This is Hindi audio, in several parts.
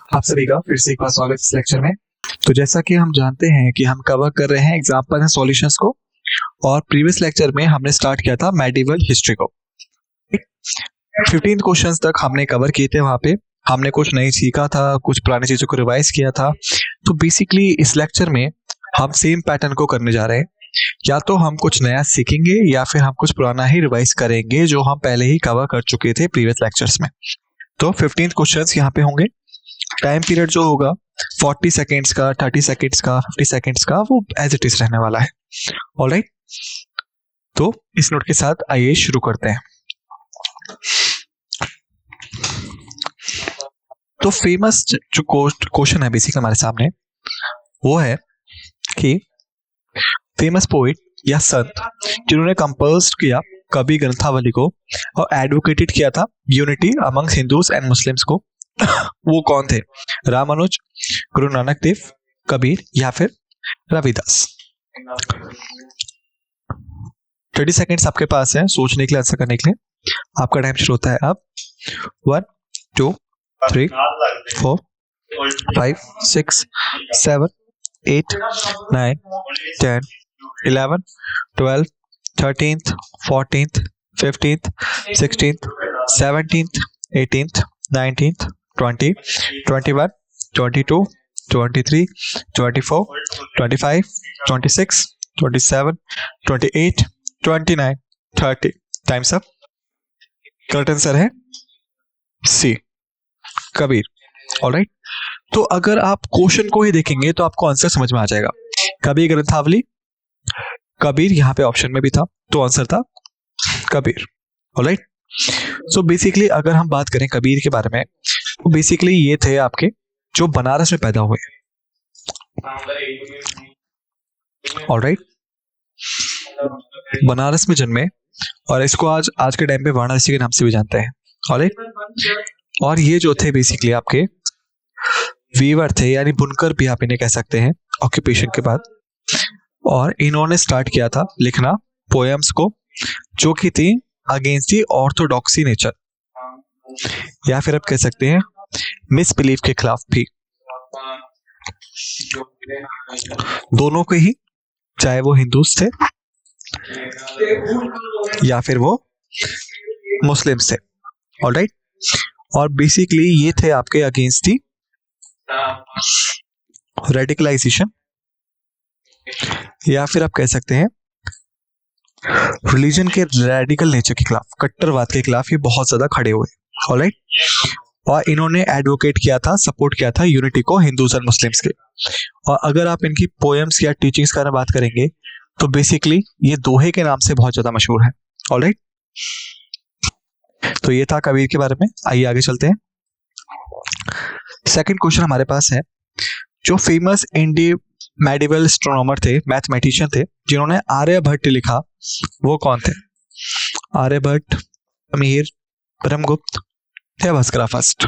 आप सभी का फिर से एक बार स्वागत है इस लेक्चर में। तो जैसा कि हम जानते हैं कि हम कवर कर रहे हैं एग्जाम्पल एंड सॉल्यूशंस को, और प्रीवियस लेक्चर में हमने स्टार्ट किया था मेडिवल हिस्ट्री को। 15 क्वेश्चंस तक हमने कवर किए थे। वहां पे हमने कुछ नहीं सीखा था, कुछ पुरानी चीजों को रिवाइज किया था। तो बेसिकली इस लेक्चर में हम सेम पैटर्न को करने जा रहे हैं। या तो हम कुछ नया सीखेंगे या फिर हम कुछ पुराना ही रिवाइज करेंगे जो हम पहले ही कवर कर चुके थे प्रीवियस लेक्चर्स में। तो 15 क्वेश्चंस यहाँ पे होंगे। टाइम पीरियड जो होगा 40 सेकेंड्स का, 30 सेकेंड्स का, 50 सेकेंड्स का, वो एज इट इज रहने वाला है। ऑलराइट, तो इस नोट के साथ आइए शुरू करते हैं। तो फेमस जो क्वेश्चन है बेसिक हमारे सामने वो है कि फेमस पोइट या संत जिन्होंने कंपोज किया कवि ग्रंथावली को और एडवोकेटेड किया था unity amongst Hindus and Muslims को, वो कौन थे? रामानुज, गुरु नानक देव, कबीर या फिर रविदास। 30 सेकेंड्स आपके पास है सोचने के लिए, आंसर करने के लिए। आपका टाइम शुरू होता है अब। 1 2 3 4 5 6 7 8 9 10 11 12 13th 14th 15th 16th 17th 18th 19th 20 21 22 23 24 25 26 27 28 29 30। Times up. Correct answer है सी, कबीर। ऑलराइट, तो अगर आप क्वेश्चन को ही देखेंगे तो आपको आंसर समझ में आ जाएगा। कबीर ग्रंथावली, कबीर यहाँ पे ऑप्शन में भी था, तो आंसर था कबीर। ऑलराइट, सो बेसिकली अगर हम बात करें कबीर के बारे में तो बेसिकली ये थे आपके जो बनारस में पैदा हुए। ऑलराइट, बनारस में जन्मे और इसको आज के टाइम पे वाराणसी के नाम से भी जानते हैं। ऑलराइट, और ये जो थे बेसिकली आपके वीवर थे, यानी बुनकर भी आप इन्हें कह सकते हैं ऑक्यूपेशन के बाद। और इन्होंने स्टार्ट किया था लिखना पोएम्स को जो कि थी अगेंस्ट दी ऑर्थोडॉक्सी नेचर, या फिर आप कह सकते हैं मिसबिलीफ के खिलाफ भी। दोनों के ही, चाहे वो हिंदूज थे या फिर वो मुस्लिम्स थे। ऑलराइट, और बेसिकली ये थे आपके अगेंस्ट दी रेडिकलाइजेशन, या फिर आप कह सकते हैं रिलीजन के रेडिकल नेचर के खिलाफ, कट्टरवाद के खिलाफ ये बहुत ज्यादा खड़े हुए। ऑलराइट, और इन्होंने एडवोकेट किया था, सपोर्ट किया था यूनिटी को हिंदूज और मुस्लिम्स के। और अगर आप इनकी पोएम्स या टीचिंग्स का बात करेंगे तो बेसिकली ये दोहे के नाम से बहुत ज्यादा मशहूर है। ऑलराइट, तो ये था कबीर के बारे में। आइए आगे चलते हैं। सेकंड क्वेश्चन हमारे पास है, जो फेमस इंडियन मेडिवल एस्ट्रोनॉमर थे, मैथमेटिशियन थे जिन्होंने आर्यभट्ट लिखा, वो कौन थे? आर्यभट्ट, अमीर, ब्रह्मगुप्त या भास्कर फर्स्ट?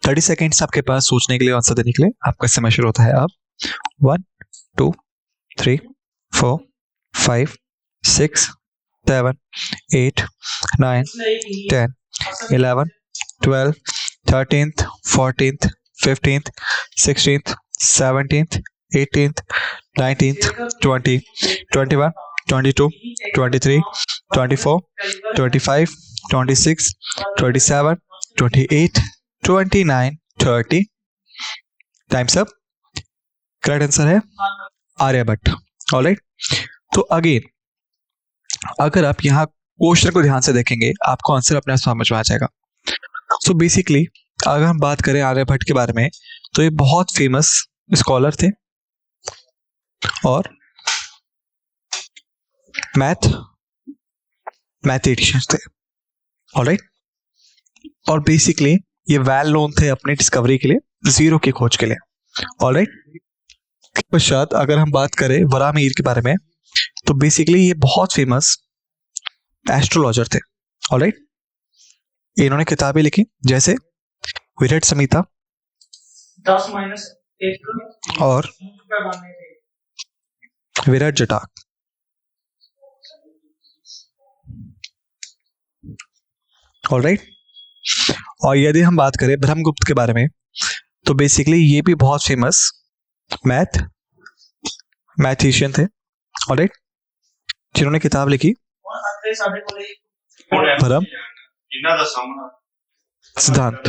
थर्टी सेकेंड्स आपके पास सोचने के लिए, आंसर देने के लिए। आपका समय शुरू होता है अब। 1 2 3 4 5 6 7 8 9 10 11 12 13th 14th 15th 16th 17th 18th 19th 20 21 22 23 24 25 26 27 28 29 30। Times up. Correct answer है आर्यभट्ट। ऑलराइट, तो अगेन अगर आप यहाँ क्वेश्चन को ध्यान से देखेंगे आपको आंसर अपने आप समझ में आ जाएगा। सो बेसिकली अगर हम बात करें आर्यभट्ट के बारे में तो ये बहुत फेमस स्कॉलर थे और मैथमेटिशियन थे। ऑलराइट, और बेसिकली ये वेल नोन थे अपनी डिस्कवरी के लिए, जीरो की खोज के लिए। ऑलराइट, पश्चात अगर हम बात करें वराहमिहिर के बारे में तो बेसिकली ये बहुत फेमस एस्ट्रोलॉजर थे। ऑलराइट, इन्होंने किताबें लिखी जैसे विराट संहिता 10-1 और विराट जटाक। ऑलराइट। और यदि हम बात करें ब्रह्मगुप्त के बारे में, तो बेसिकली ये भी बहुत फेमस मैथीशियन थे, ऑलराइट, जिन्होंने किताब लिखी ब्रह्म सिद्धांत,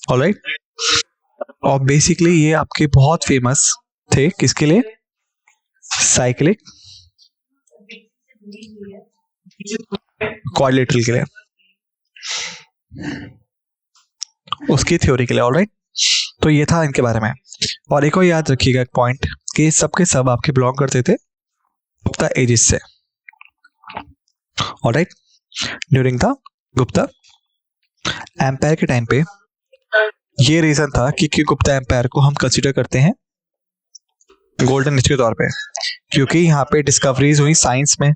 ऑलराइट। और बेसिकली ये आपके बहुत फेमस थे किसके लिए? साइक्लिक क्वाड्रिलेटरल के लिए, उसकी थ्योरी के लिए, ऑलराइट। तो ये था इनके बारे में। और एक और याद रखिएगा एक पॉइंट कि सबके सब आपके बिलोंग करते थे गुप्ता एजिस से, alright. During the Gupta empire के टाइम पे ये रीजन था कि गुप्ता एम्पायर को हम कंसीडर करते हैं गोल्डन एज के तौर पे, क्योंकि यहाँ पे डिस्कवरीज हुई साइंस में,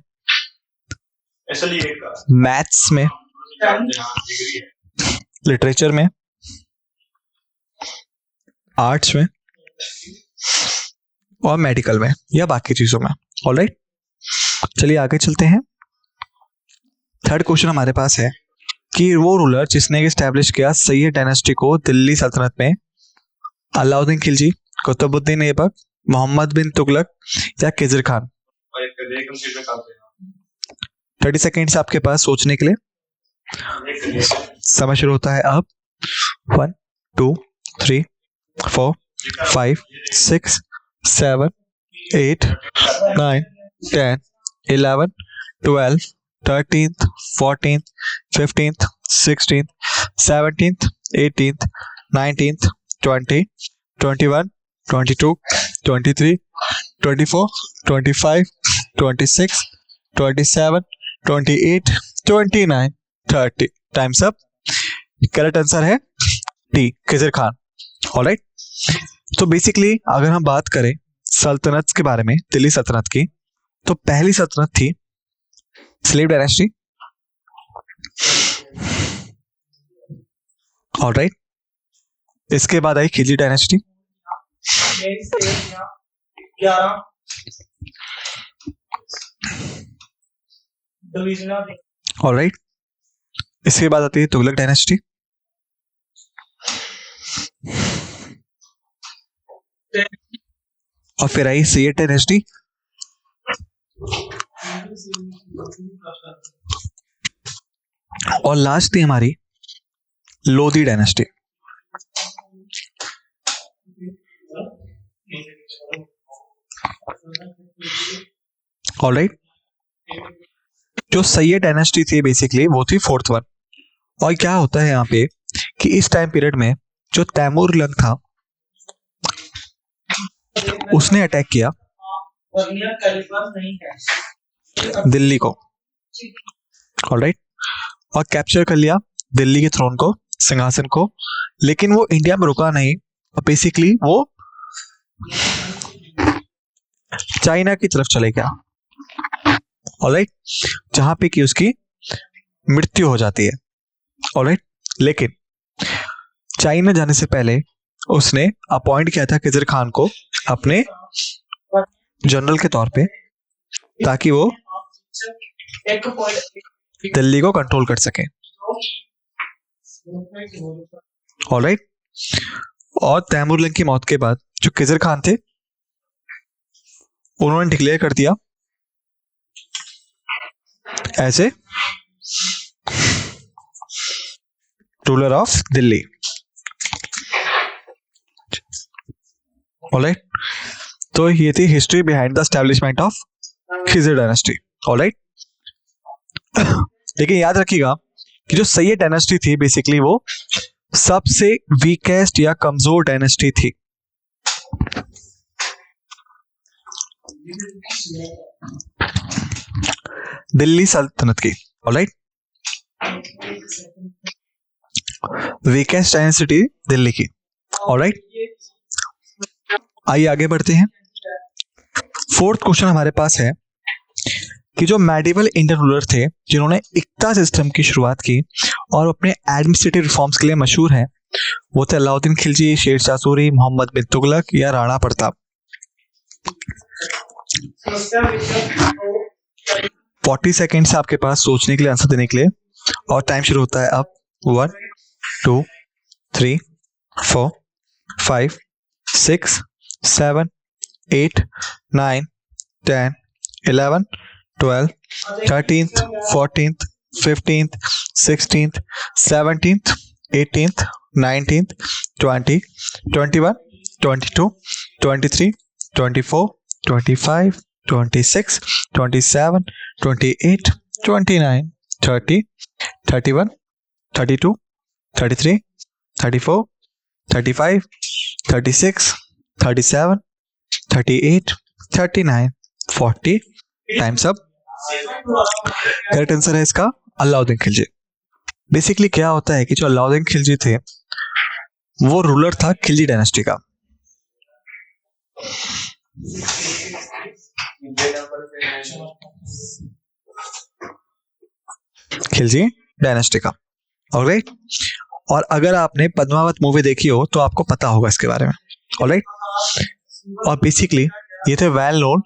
मैथ्स में, लिटरेचर में, आर्ट्स में और मेडिकल में या बाकी चीजों में, ऑलराइट। चलिए आगे चलते हैं। थर्ड क्वेश्चन हमारे पास है कि वो रूलर जिसने एस्टैब्लिश किया सैयद डायनेस्टी को दिल्ली सल्तनत में, अलाउद्दीन खिलजी, कुतुबुद्दीन ऐबक, मोहम्मद बिन तुगलक या खिज़र खान? 30 सेकेंड्स आपके पास सोचने के लिए, समय शुरू होता है अब। 1 2 3 4 5 6 7 8 9 10 11 12 13th 14th 15th 16th 17th 18th 19th 20 21 22 23 24 25 26 27 28 29 30। Times up. Correct answer है डी, खिज़र खान, ऑलराइट। तो बेसिकली अगर हम बात करें सल्तनत के बारे में, दिल्ली सल्तनत की, तो पहली सल्तनत थी स्लेव डायनेस्टी, ऑलराइट। इसके बाद आई खिलजी डायनेस्टी, ऑलराइट। इसके बाद आती है तुगलक डायनेस्टी, और फिर आई सैयद डायनेस्टी, और लास्ट थी हमारी लोधी डायनेस्टी, ऑलराइट। जो सैयद डायनेस्टी थी बेसिकली वो थी फोर्थ वन। और क्या होता है यहाँ पे कि इस टाइम पीरियड में जो तैमूर लंग था उसने अटैक किया दिल्ली को, ऑलराइट, और कैप्चर कर लिया दिल्ली के थ्रोन को, सिंहासन को। लेकिन वो इंडिया में रुका नहीं, और बेसिकली वो चाइना की तरफ चले गया, ऑलराइट, जहां पे कि उसकी मृत्यु हो जाती है, ऑलराइट। लेकिन चाइना जाने से पहले उसने अपॉइंट किया था खिज़र खान को अपने जनरल के तौर पे, ताकि वो दिल्ली को कंट्रोल कर सके, ऑलराइट। और तैमूर लंग की मौत के बाद जो खिज़र खान थे उन्होंने डिक्लेयर कर दिया as a ruler of Delhi, alright. तो ये थी history behind the establishment of Khizr dynasty, alright. लेकिन याद रखिएगा कि जो सैयद डायनेस्टी थी बेसिकली वो सबसे वीकेस्ट या कमजोर डायनेस्टी थी, दिल्ली सल्तनत की, ऑलराइट। वीकेस्ट डायनेस्टी दिल्ली की, ऑलराइट। आइए आगे बढ़ते हैं। फोर्थ क्वेश्चन हमारे पास है कि जो मेडिवल इंडियन रूलर थे जिन्होंने इक्ता सिस्टम की शुरुआत की और अपने एडमिनिस्ट्रेटिव रिफॉर्म्स के लिए मशहूर हैं, वो थे अलाउद्दीन खिलजी, शेरशाह सूरी, मोहम्मद बिन तुगलक या राणा प्रताप। 40 सेकेंड्स आपके पास सोचने के लिए, आंसर देने के लिए। और टाइम शुरू होता है अब 1 2 3 4 5 6 7 8 9 10 11 12 13th 14th 15th 16th 17th 18th 19th 20 21 22 23 24 25 26 27 28 29 30 31 32 33 34 35 36 37 38 39 40 times up. Correct answer है इसका अलाउद्दीन खिलजी। बेसिकली क्या होता है कि जो अलाउद्दीन खिलजी थे वो रूलर था खिलजी डायनेस्टी का। खिलजी डायनेस्टी का। ऑलराइट, और अगर आपने पद्मावत मूवी देखी हो तो आपको पता होगा इसके बारे में। ऑलराइट, और बेसिकली ये थे वेल नोन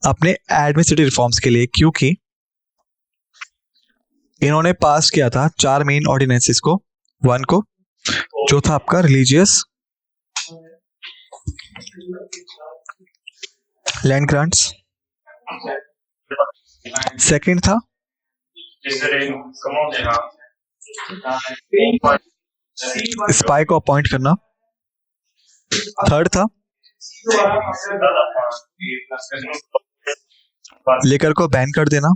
अपने एडमिनिस्ट्रेटिव रिफॉर्म्स के लिए, क्योंकि इन्होंने पास किया था 4 मेन ऑर्डिनेंसेस को। 1 को जो था आपका रिलीजियस लैंड ग्रांट्स, सेकंड था स्पाई को अपॉइंट करना, थर्ड था लिकर को बैन कर देना,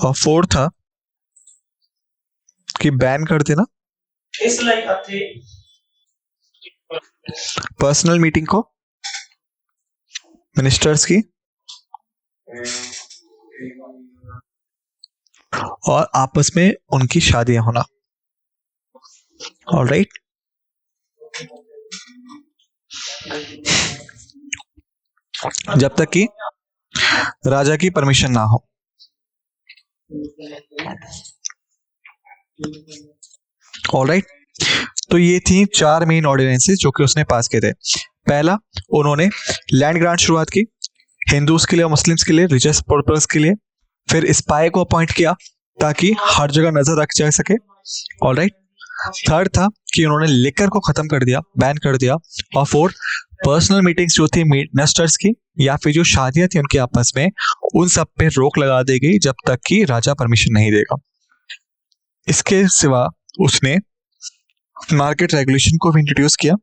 और फोर्थ था कि बैन कर देना पर्सनल मीटिंग को मिनिस्टर्स की, और आपस में उनकी शादियां होना। ऑलराइट, जब तक कि राजा की परमिशन ना हो। ऑलराइट, तो ये थी 4 मेन ऑर्डिनेंसेस जो कि उसने पास किए थे। पहला, उन्होंने लैंड ग्रांट शुरुआत की हिंदूज के लिए और मुस्लिम्स के लिए, रिलीजियस पर्पस के लिए। फिर स्पाई को अपॉइंट किया ताकि हर जगह नजर रख जा सके। ऑलराइट, थर्ड था कि उन्होंने लिकर को खत्म कर दिया, बैन कर दिया। और फोर्थ, पर्सनल मीटिंग्स जो थी मिनिस्टर्स की या फिर जो शादियां थी उनके आपस में, उन सब पे रोक लगा दी गई जब तक कि राजा परमिशन नहीं देगा। इसके सिवा उसने मार्केट रेगुलेशन को भी इंट्रोड्यूस किया।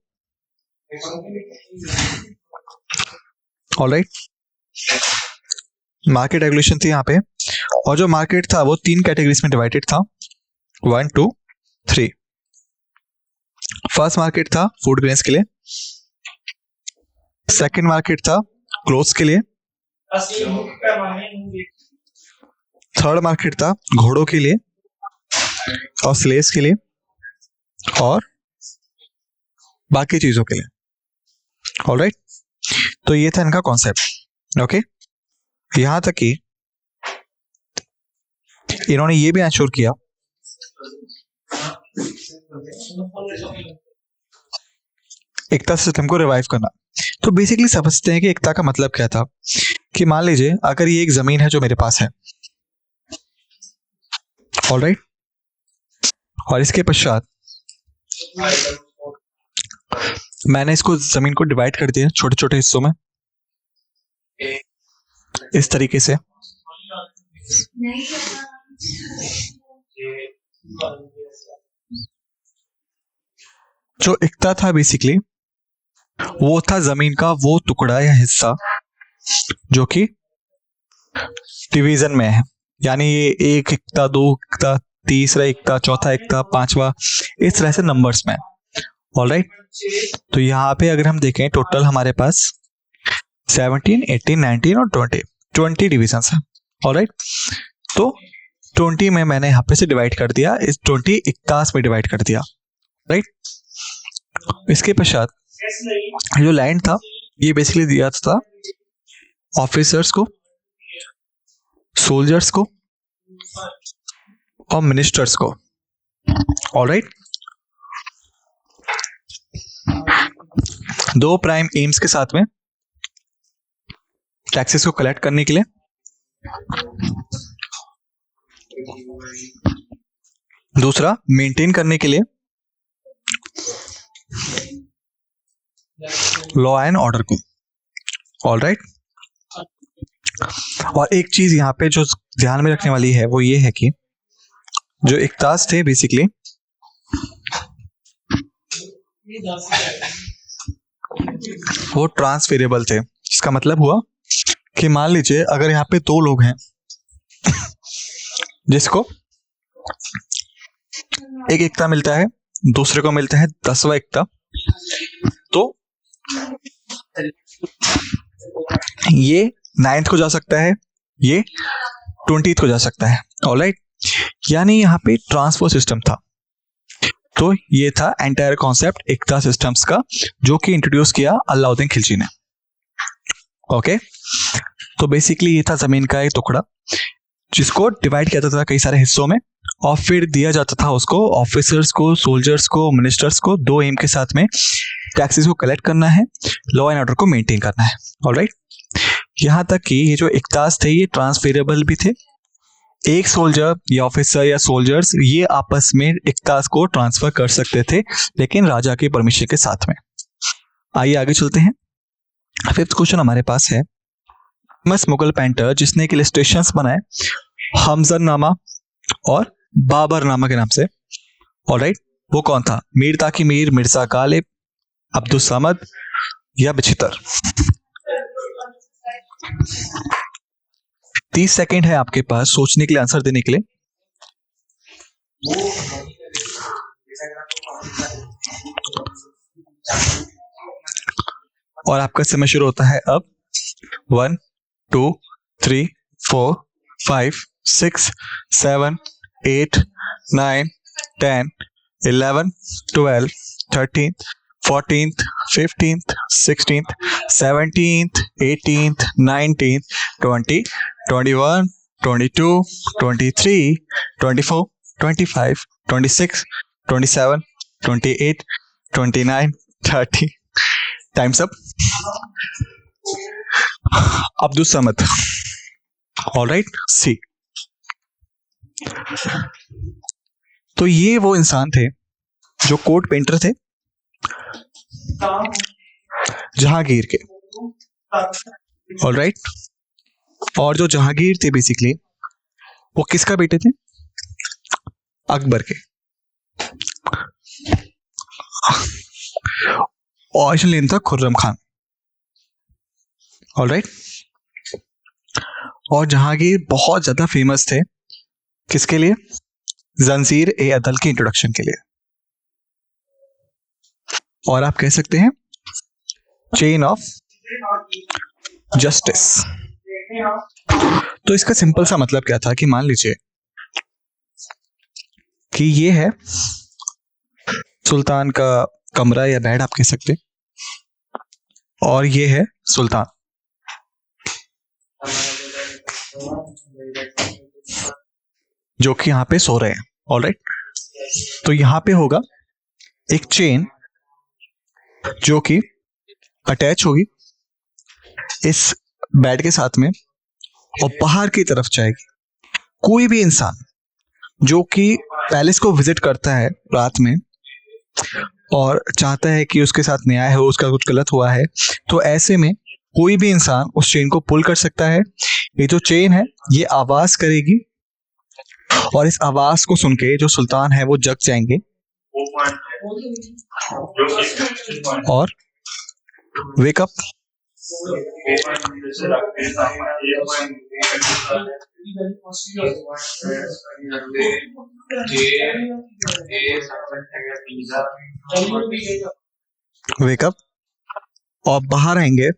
ऑलराइट, मार्केट रेगुलेशन थी यहाँ पे, और जो मार्केट था वो 3 कैटेगरीज में डिवाइडेड था, 1 2 3। फर्स्ट मार्केट था फूड ग्रेन्स के लिए, सेकंड मार्केट था क्लोथ्स के लिए, थर्ड मार्केट था घोड़ों के लिए और स्लेव्स के लिए, और बाकी चीजों के लिए। ऑलराइट, तो ये था इनका कॉन्सेप्ट। ओके, यहां तक कि इन्होंने ये भी इंश्योर किया एकता सिस्टम को रिवाइव करना। तो बेसिकली समझते हैं कि एकता का मतलब क्या था। कि मान लीजिए अगर ये एक जमीन है जो मेरे पास है, ऑलराइट, और इसके पश्चात मैंने इसको जमीन को डिवाइड कर दिया छोटे छोटे हिस्सों में इस तरीके से। जो एकता था बेसिकली वो था जमीन का वो टुकड़ा या हिस्सा जो कि डिवीजन में है, यानी ये 1 एकता, 2 एकता, तीसरा एकता, चौथा एकता, 5वां, इस तरह से नंबर्स में। ऑलराइट, तो यहाँ पे अगर हम देखें टोटल हमारे पास 17, 18, 19 और 20 डिविजन्स हैं। ऑलराइट, तो 20 में मैंने यहाँ पे से डिवाइड कर दिया, इस 20 21 में डिवाइड कर दिया। राइट, इसके पश्चात जो लैंड था ये बेसिकली दिया था ऑफिसर्स को, सोल्जर्स को और मिनिस्टर्स को। ऑलराइट, 2 प्राइम एम्स के साथ में टैक्सेस को कलेक्ट करने के लिए। दूसरा, मेंटेन करने के लिए लॉ एंड ऑर्डर को। All right. और एक चीज यहाँ पे जो ध्यान में रखने वाली है वो ये है कि जो इक्तास थे बेसिकली वो ट्रांसफेरेबल थे। इसका मतलब हुआ कि मान लीजिए अगर यहाँ पे दो लोग हैं जिसको एक इक्ता मिलता है, दूसरे को मिलता है 10वां इक्ता, तो ये 9th को जा सकता है, ये 20th को जा सकता है। ऑलराइट। यानी यहाँ पे ट्रांसफर सिस्टम था। तो ये था एंटायर कॉन्सेप्ट इक्ता सिस्टम्स का, जो कि इंट्रोड्यूस किया अलाउद्दीन खिलजी ने। ओके। तो बेसिकली ये था जमीन का एक टुकड़ा जिसको डिवाइड किया जाता था कई सारे हिस्सों में, और फिर दिया जाता था उसको ऑफिसर्स को, सोल्जर्स को, मिनिस्टर्स को, दो एम के साथ में टैक्सेस को कलेक्ट करना है, लॉ एंड ऑर्डर को मेंटेन करना है। ऑलराइट। यहाँ तक कि ये जो इक्तास थे ये ट्रांसफेरेबल भी थे। एक सोल्जर या ऑफिसर या सोल्जर्स ये आपस में इक्तास को ट्रांसफर कर सकते थे, लेकिन राजा के परमिशन के साथ में। आइए आगे चलते हैं। 5th क्वेश्चन हमारे पास है, फेमस मुगल पेंटर जिसने एक इलस्ट्रेशंस बनाए हमजरनामा और बाबरनामा के नाम से। ऑलराइट। वो कौन था? मीर ताकी मीर, मिर्जा गालिब, अब्दुल समद या बिचितर? 30 सेकेंड है आपके पास सोचने के लिए, आंसर देने के लिए। और आपका समय शुरू होता है अब। 1 2 3 4 5 6 7 8 9 10 11 12 13 14th 15th 16th 17th 18th 19th 20 21 22 23 24 25 26 27 28 29 30। Times up. Abdul Samad. Alright. C. तो ये वो इंसान थे जो कोर्ट पेंटर थे जहांगीर के। ऑलराइट। और जो जहांगीर थे बेसिकली वो किसका बेटे थे? अकबर के। ओरिजिनल नेम था खुर्रम खान। ऑलराइट। और जहांगीर बहुत ज्यादा फेमस थे किसके लिए? जंजीर ए अदल के इंट्रोडक्शन के लिए। और आप कह सकते हैं चेन ऑफ जस्टिस। तो इसका सिंपल सा मतलब क्या था कि मान लीजिए कि ये है सुल्तान का कमरा या बेड आप कह सकते, और ये है सुल्तान। जो कि यहां पे सो रहे हैं। ऑलराइट। तो यहां पे होगा एक चेन जो कि अटैच होगी इस बेड के साथ में और बाहर की तरफ जाएगी। कोई भी इंसान जो कि पैलेस को विजिट करता है रात में और चाहता है कि उसके साथ न्याय हो, उसका कुछ गलत हुआ है, तो ऐसे में कोई भी इंसान उस चेन को पुल कर सकता है। ये जो चेन है ये आवाज करेगी और इस आवाज को सुन के जो सुल्तान है वो जग जाएंगे और वेक अप। वेकअप और बाहर आएंगे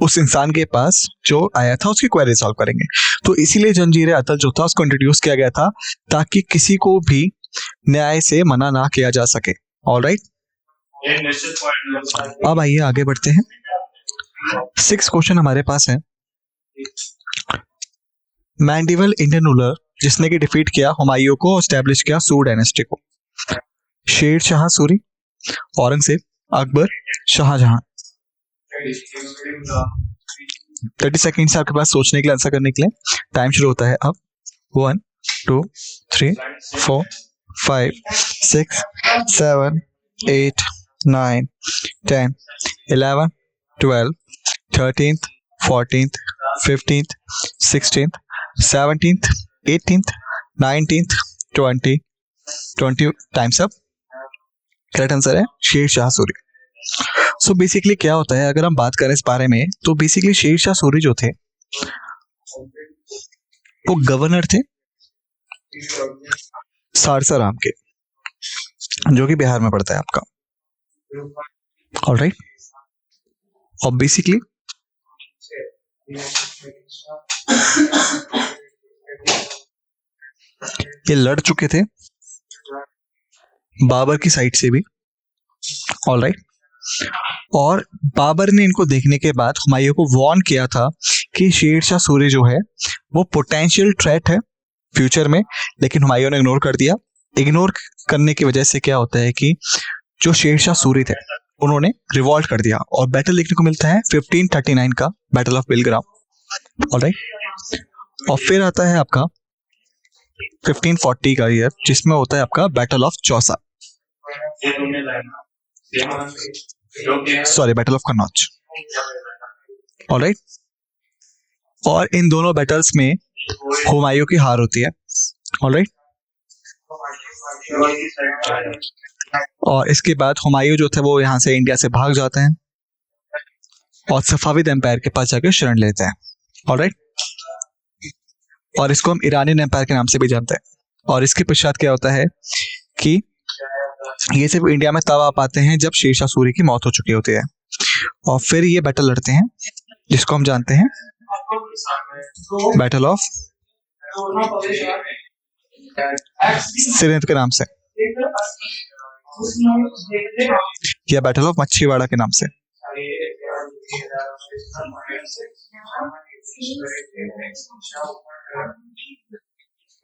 उस इंसान के पास जो आया था, उसकी क्वेरी सॉल्व करेंगे। तो इसीलिए जंजीर अदल जो था उसको इंट्रोड्यूस किया गया था ताकि किसी को भी न्याय से मना ना किया जा सके। ऑलराइट। अब आइए आगे बढ़ते हैं। 6 क्वेश्चन हमारे पास है। मैंडिवल इंडियन रूलर जिसने कि डिफीट किया हुमायूं को, एस्टैब्लिश किया सूरी डायनेस्टी को। शेर शाह सूरी, औरंगजेब, अकबर, शाहजहां। 30 सेकेंड से आपके पास सोचने के लिए, आंसर करने के लिए। टाइम शुरू होता है अब। 1 2 3 4 5 6 7 8 9 10 11 12 13th 14th 15th 16th 17th 18th 19th 20 times up. Correct answer है शेर शाह सूरी। सो बेसिकली क्या होता है, अगर हम बात करें इस बारे में, तो बेसिकली शेर शाह सूरी जो थे वो गवर्नर थे सारसाराम के, जो कि बिहार में पड़ता है आपका। ऑलराइट, और बेसिकली ये लड़ चुके थे बाबर की साइड से भी। ऑलराइट, और बाबर ने इनको देखने के बाद हुमायूं को वार्न किया था कि शेर शाह सूरी जो है वो पोटेंशियल थ्रेट है फ्यूचर में, लेकिन हुमायूं ने इग्नोर कर दिया। इग्नोर करने की वजह से क्या होता है कि जो शेर शाह सूरी थे उन्होंने रिवॉल्ट कर दिया, और बैटल देखने को मिलता है 1539 का बैटल ऑफ बिलग्राम। ऑलराइट, और फिर आता है आपका 1540 का ईयर, जिसमें होता है आपका battle of Chausa, sorry battle of Kannauj. Alright, और इन दोनों बैटल्स में हुमायूं की हार होती है। ऑलराइट, और इसके बाद हुमायूं जो थे वो यहाँ से इंडिया से भाग जाते हैं और सफाविद एम्पायर के पास जाकर शरण लेते हैं। ऑलराइट, और इसको हम ईरानियन एम्पायर के नाम से भी जानते हैं। और इसके पश्चात क्या होता है कि ये सिर्फ इंडिया में तब आ पाते हैं जब शेर शाह सूरी की मौत हो चुकी होती है, और फिर ये बैटल लड़ते हैं जिसको हम जानते हैं बैटल ऑफ सिरिंध के नाम से, या बैटल ऑफ मच्छीवाड़ा के नाम से।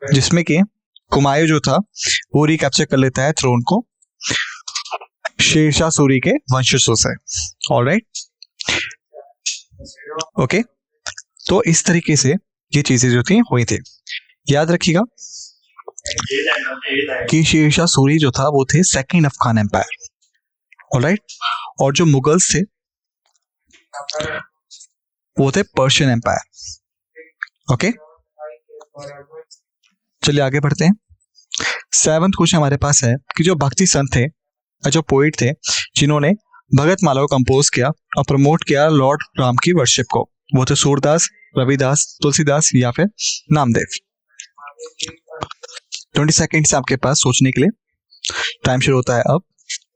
जिसमें कि हुमायूं जो था वो रिकैप्चर कर लेता है थ्रोन को शेर शाह सूरी के वंशजों से। ऑलराइट, ओके, तो इस तरीके से ये चीजें जो थी हुई थी। याद रखिएगा कि शेर शाह सूरी जो था वो थे सेकंड अफगान एम्पायर। ऑलराइट, और जो मुगल्स थे वो थे पर्शियन एम्पायर। ओके, चलिए आगे बढ़ते हैं। 7th क्वेश्चन हमारे पास है कि जो भक्ति संत थे, जो पोइट थे, जिन्होंने भगत माला को कंपोज किया और प्रमोट किया लॉर्ड राम की वर्शिप को, वो थे सूरदास, रविदास, तुलसीदास या फिर नामदेव। 20 सेकेंड्स आपके पास सोचने के लिए, टाइम शुरू होता है अब।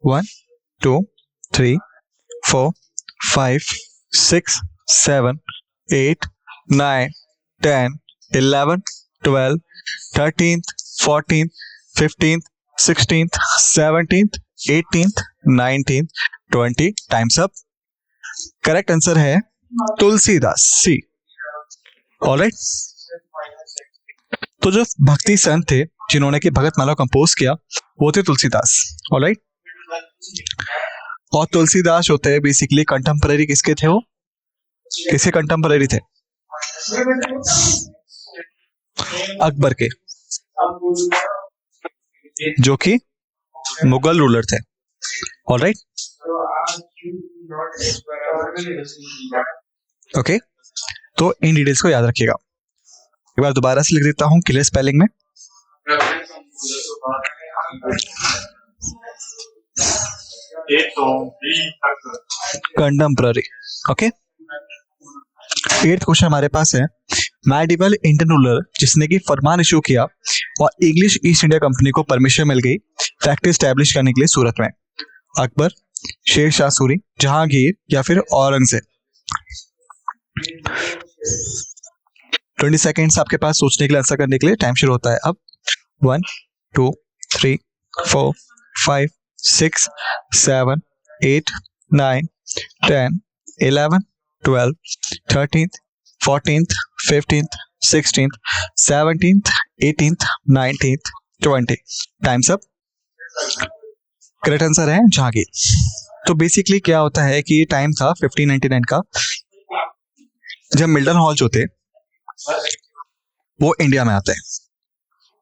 1 2 3 4 5 6 7 8 9 10 11 12 13th 14th 15th 16th 17th 18th 19th 20 times up. Correct answer है तुलसीदास, सी। ऑलराइट, तो जो भक्ति संत थे जिन्होंने कि भगत माला कंपोज किया वो थे तुलसीदास। ऑलराइट, और तुलसीदास होते हैं बेसिकली कंटेम्पररी किसके थे, वो किसके कंटेम्पररी थे? अकबर के, जो कि मुगल रूलर थे। ऑलराइट, ओके, तो इन डिटेल्स को याद रखिएगा। एक बार दोबारा से लिख देता हूं क्लियर स्पेलिंग में। कंटेम्पररी। ओके, 8th क्वेश्चन हमारे पास है, मेडिवल इंडियन रूलर जिसने कि फरमान इशू किया और इंग्लिश ईस्ट इंडिया कंपनी को परमिशन मिल गई फैक्ट्री स्टैब्लिश करने के लिए सूरत में, अकबर, शेर शाह सूरी, जहांगीर या फिर औरंगजेब। 20 सेकेंड्स आपके पास सोचने के लिए, आंसर करने के लिए। टाइम शुरू होता है अब। 1 2 3 4 5 6 7 8 9 10 11 12 13th 14th 15th 16th 17th 18th 19th 20 times up. Correct answer है जहांगीर। तो बेसिकली क्या होता है कि ये टाइम था 1599 का, जब मिल्टन हॉल जो थे वो इंडिया में आते हैं।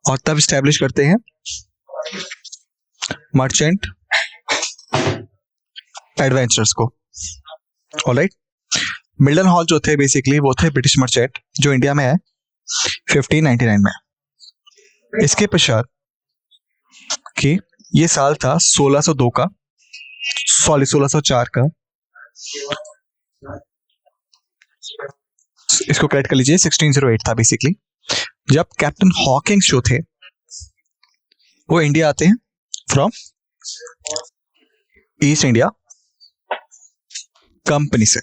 और तब स्टैब्लिश करते हैं मर्चेंट एडवेंचर्स को। ऑलराइट, मिल्टन हॉल जो थे बेसिकली वो थे ब्रिटिश मर्चेंट जो इंडिया में है 1599 में। इसके पश्चात कि ये साल था 1602 का, 1604 का, इसको करेक्ट कर लीजिए, 1608 था बेसिकली, जब कैप्टन हॉकिंस जो थे वो इंडिया आते हैं फ्रॉम ईस्ट इंडिया कंपनी से,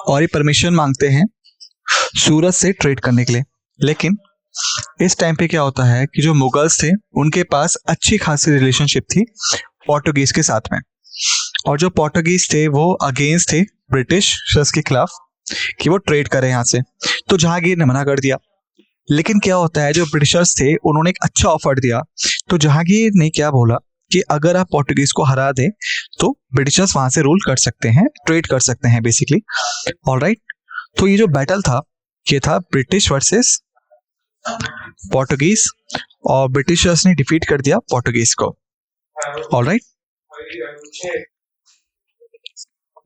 और ये परमिशन मांगते हैं सूरत से ट्रेड करने के लिए। लेकिन इस टाइम पे क्या होता है कि जो मुगल्स थे उनके पास अच्छी खासी रिलेशनशिप थी पोर्टुगीज के साथ में, और जो पोर्टुगीज थे वो अगेंस्ट थे ब्रिटिश के खिलाफ कि वो ट्रेड करें यहाँ से। तो जहांगीर ने मना कर दिया। लेकिन क्या होता है, जो ब्रिटिशर्स थे उन्होंने एक अच्छा ऑफर दिया, तो जहांगीर ने क्या बोला कि अगर आप पोर्टुगीज को हरा दें तो ब्रिटिशर्स वहां से रूल कर सकते हैं, ट्रेड कर सकते हैं बेसिकली। ऑलराइट, तो ये जो बैटल था ये था ब्रिटिश वर्सेस पोर्टुगीज, और ब्रिटिशर्स ने डिफीट कर दिया पोर्टुगीज को। ऑलराइट,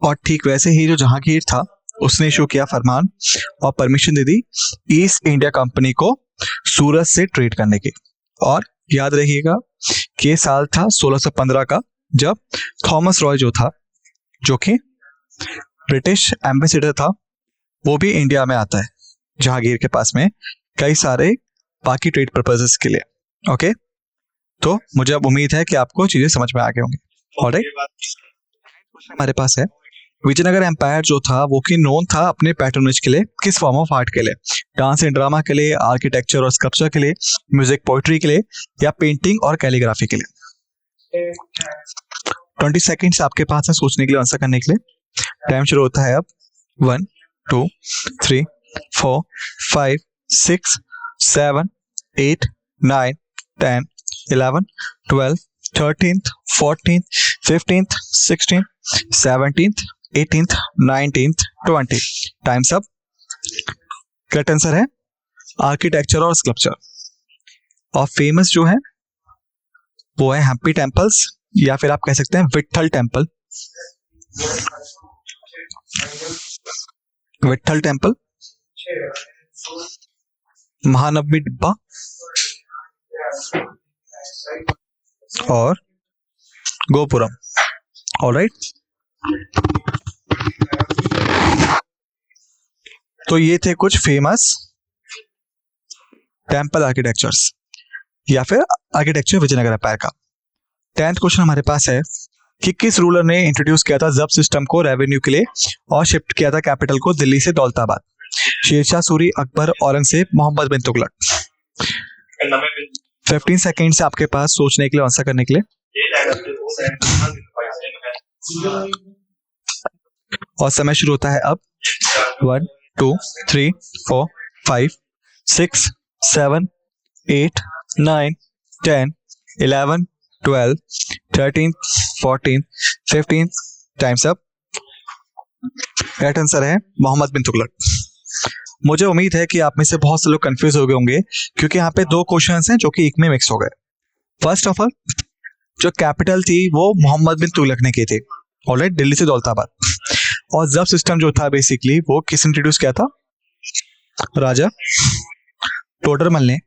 और ठीक वैसे ही जो जहांगीर था उसने इशू किया फरमान और परमिशन दे दी ईस्ट इंडिया कंपनी को सूरत से ट्रेड करने की। और याद रखिएगा कि ये साल था 1615 का, जब थॉमस रॉय जो था, जो कि ब्रिटिश एम्बेसडर था, वो भी इंडिया में आता है जहांगीर के पास में कई सारे बाकी ट्रेड पर्पसेस के लिए। ओके, तो मुझे अब उम्मीद है कि आपको चीजें समझ में आ गए होंगे। ऑलराइट, हमारे पास है विजयनगर एम्पायर जो था वो कि नोन था अपने पैटर्नेज के लिए, किस फॉर्म ऑफ आर्ट के लिए, डांस एंड ड्रामा के लिए, आर्किटेक्चर और स्कल्पचर के लिए, म्यूजिक पोइट्री के लिए, या पेंटिंग और कैलीग्राफी के लिए। 20 सेकेंड्स आपके पास है सोचने के लिए, आंसर करने के लिए। टाइम शुरू होता है अब। 1 2 3 4 5 6 7 8 9 10 11 12 13th 14th 15th 16th 17th 18th 19th 20। Times up. Correct answer है आर्किटेक्चर और स्कल्पचर। और फेमस जो है वो है हम्पी टेम्पल्स, या फिर आप कह सकते हैं विट्ठल टेम्पल। विट्ठल टेम्पल, महानवमी डिब्बा और गोपुरम। ऑलराइट, तो ये थे कुछ फेमस टेम्पल आर्किटेक्चर्स या फिर आर्किटेक्चर विजयनगर एम्पायर का। 10th क्वेश्चन हमारे पास है कि किस रूलर ने इंट्रोड्यूस किया था जब्त सिस्टम को रेवेन्यू के लिए और शिफ्ट किया था कैपिटल को दिल्ली से दौलताबाद? शेरशाह सूरी, अकबर, औरंगजेब, मोहम्मद बिन तुगलक। 15 सेकेंड्स आपके पास सोचने के लिए, आंसर करने के लिए। और समय शुरू होता है अब। 1 2 3 4 5 6 7 8 9 10 11 12 13 14 15। Times up. राइट आंसर है मोहम्मद बिन तुगलक। मुझे उम्मीद है कि आप में से बहुत से लोग कंफ्यूज हो गए होंगे क्योंकि यहाँ पे 2 क्वेश्चंस हैं जो कि एक में मिक्स हो गए। फर्स्ट ऑफ ऑल, जो कैपिटल थी वो मोहम्मद बिन तुगलक ने की थी, ऑलराइट, दिल्ली से दौलताबाद। और जब्त सिस्टम जो था बेसिकली वो किस इंट्रोड्यूस किया था? राजा टोडरमल ने,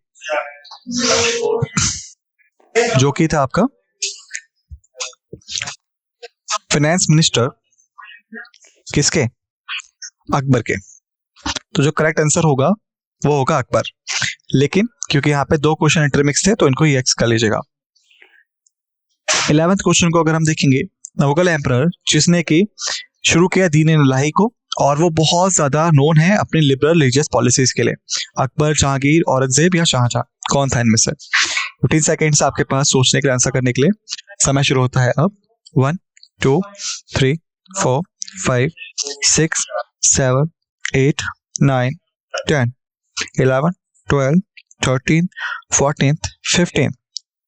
जो कि था आपका फाइनेंस मिनिस्टर किसके? अकबर के। तो जो करेक्ट आंसर होगा वो होगा अकबर। लेकिन क्योंकि यहाँ पे 2 क्वेश्चन इंटरमिक्स थे तो इनको ही एक्स कर लीजिएगा। 11th क्वेश्चन को अगर हम देखेंगे, मुगल एम्परर जिसने की शुरू किया दीन इलाही को, और वो बहुत ज्यादा नोन है अपनी लिबरल रिलीजियस पॉलिसीज के लिए, अकबर, जहांगीर, औरंगजेब या शाहजहां, कौन था इनमें से? 15 सेकेंड्स आपके पास सोचने के लिए, आंसर करने के लिए। समय शुरू होता है अब। 1 2 3 4 5 6 7 8 9 10 11 12 13 14 15।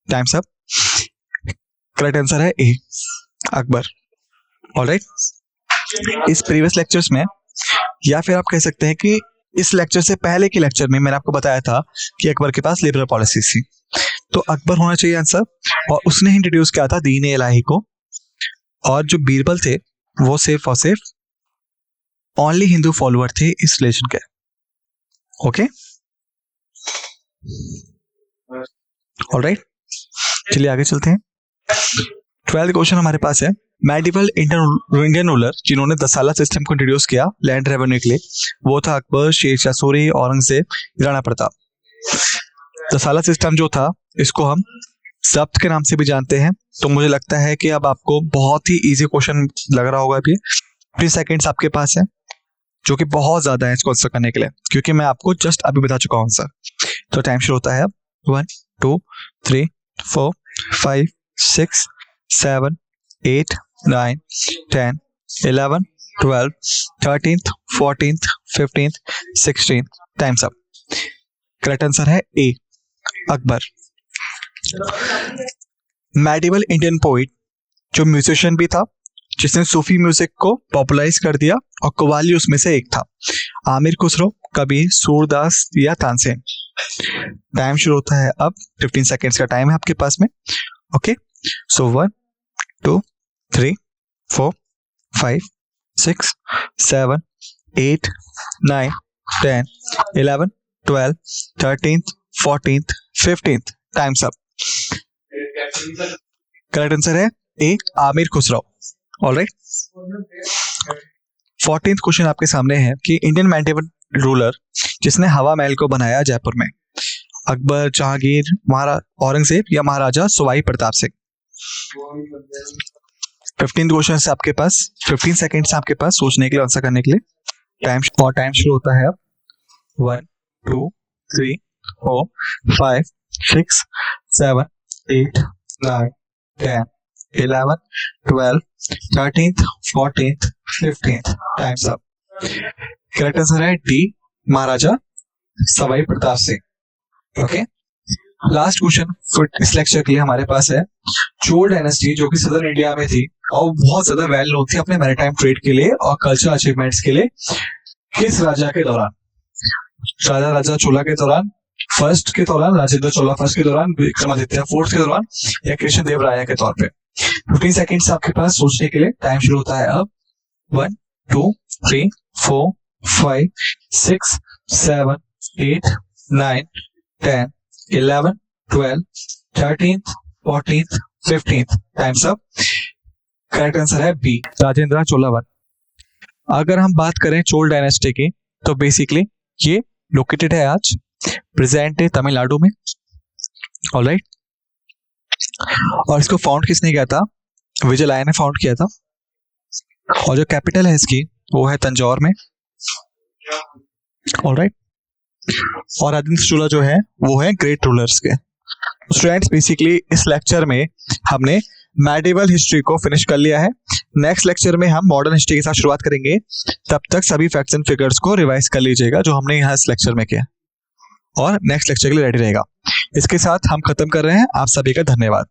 Times up. करेक्ट आंसर है ए, अकबर। ऑलराइट, इस प्रीवियस लेक्चर्स में, या फिर आप कह सकते हैं कि इस लेक्चर से पहले के लेक्चर में मैंने आपको बताया था कि अकबर के पास लिबरल पॉलिसी थी, तो अकबर होना चाहिए आंसर। और उसने इंट्रोड्यूस किया था दीन इलाही को, और जो बीरबल थे वो सिर्फ और सिर्फ ओनली हिंदू फॉलोअर थे इस रिलीजन के। ओके, ऑलराइट, चलिए आगे चलते हैं। 12th क्वेश्चन हमारे पास है, मेडिवल इंडियन रूलर जिन्होंने 10 साला सिस्टम को इंट्रोड्यूस किया लैंड रेवेन्यू के लिए, वो था अकबर, शेरशाह सूरी, औरंगजेब, राणा प्रताप। 10 साला सिस्टम जो था इसको हम जब्त के नाम से भी जानते हैं। तो मुझे लगता है कि अब आपको बहुत ही इजी क्वेश्चन लग रहा होगा अभी। 3 सेकेंड्स आपके पास है, जो कि बहुत ज्यादा है इसको आंसर करने के लिए, क्योंकि मैं आपको जस्ट अभी बता चुका हूं आंसर। तो टाइम शुरू होता है अब। 1 2 3 4 5 6 7 8 9 10 11 12 13th 14th 15th 16th, times up. Correct answer है ए, अकबर। मेडिवल इंडियन पोइट, जो म्यूजिशियन भी था, जिसने सूफी म्यूजिक को पॉपुलराइज कर दिया, और कव्वाली उसमें से एक था। आमिर खुसरो, कबीर, सूरदास या तानसेन। टाइम शुरू होता है अब। 15 सेकेंड्स का टाइम है आपके पास में। ओके, सो 1 2 3 4 5 6 7 8 9 10 11 12 13th 14th 15th, times up. Correct answer है A, Amir Khusro. Alright, 14th question आपके सामने है कि इंडियन मेडिवल रूलर जिसने हवा महल को बनाया जयपुर में, अकबर, जहांगीर, औरंगजेब या महाराजा सवाई प्रताप सिंह। 15th क्वेश्चन से आपके पास 15 सेकेंड्स आपके पास सोचने के लिए, आंसर करने के लिए। टाइम शुरू होता है अब। 1 2 3 4 5 6 7 8 9 10 11 12 13th 14th 15th, times up. Correct answer है D, Maharaja Sawai Pratap Singh. Okay, last question इस लेक्चर के लिए हमारे पास है, चोल डायनेस्टी जो कि सदर्न इंडिया में थी और बहुत ज्यादा वेल नोन थी अपने मैरीटाइम ट्रेड के लिए और कल्चरल अचीवमेंट्स के लिए, किस राजा के दौरान? राजा चोला के दौरान, फर्स्ट के दौरान, राजेंद्र चोला फर्स्ट के दौरान, विक्रमादित्य फोर्थ के दौरान, या कृष्ण देव राय के तौर पे। 15 सेकेंड्स आपके पास सोचने के लिए। टाइम शुरू होता है अब। 1 2 3 4 5 6 7 8 9 10 11 12 13th 14th 15th, times up. Correct answer है बी, राजेंद्र चोलावन। अगर हम बात करें चोल डायनेस्टी की, तो बेसिकली ये लोकेटेड है आज प्रेजेंट तमिलनाडु में। ऑलराइट, और इसको फाउंड किसने किया था? विजयलाया ने फाउंड किया था। और जो कैपिटल है इसकी वो है तंजौर में। ऑलराइट, और राजेंद्र चोला जो है वो है ग्रेट रूलर्स के। स्टूडेंट्स, बेसिकली इस लेक्चर में हमने मेडिवल हिस्ट्री को फिनिश कर लिया है। नेक्स्ट लेक्चर में हम मॉडर्न हिस्ट्री के साथ शुरुआत करेंगे। तब तक सभी फैक्ट्स एंड फिगर्स को रिवाइज कर लीजिएगा जो हमने यहाँ इस लेक्चर में किया, और नेक्स्ट लेक्चर के लिए रेडी रहेगा। इसके साथ हम खत्म कर रहे हैं। आप सभी का धन्यवाद।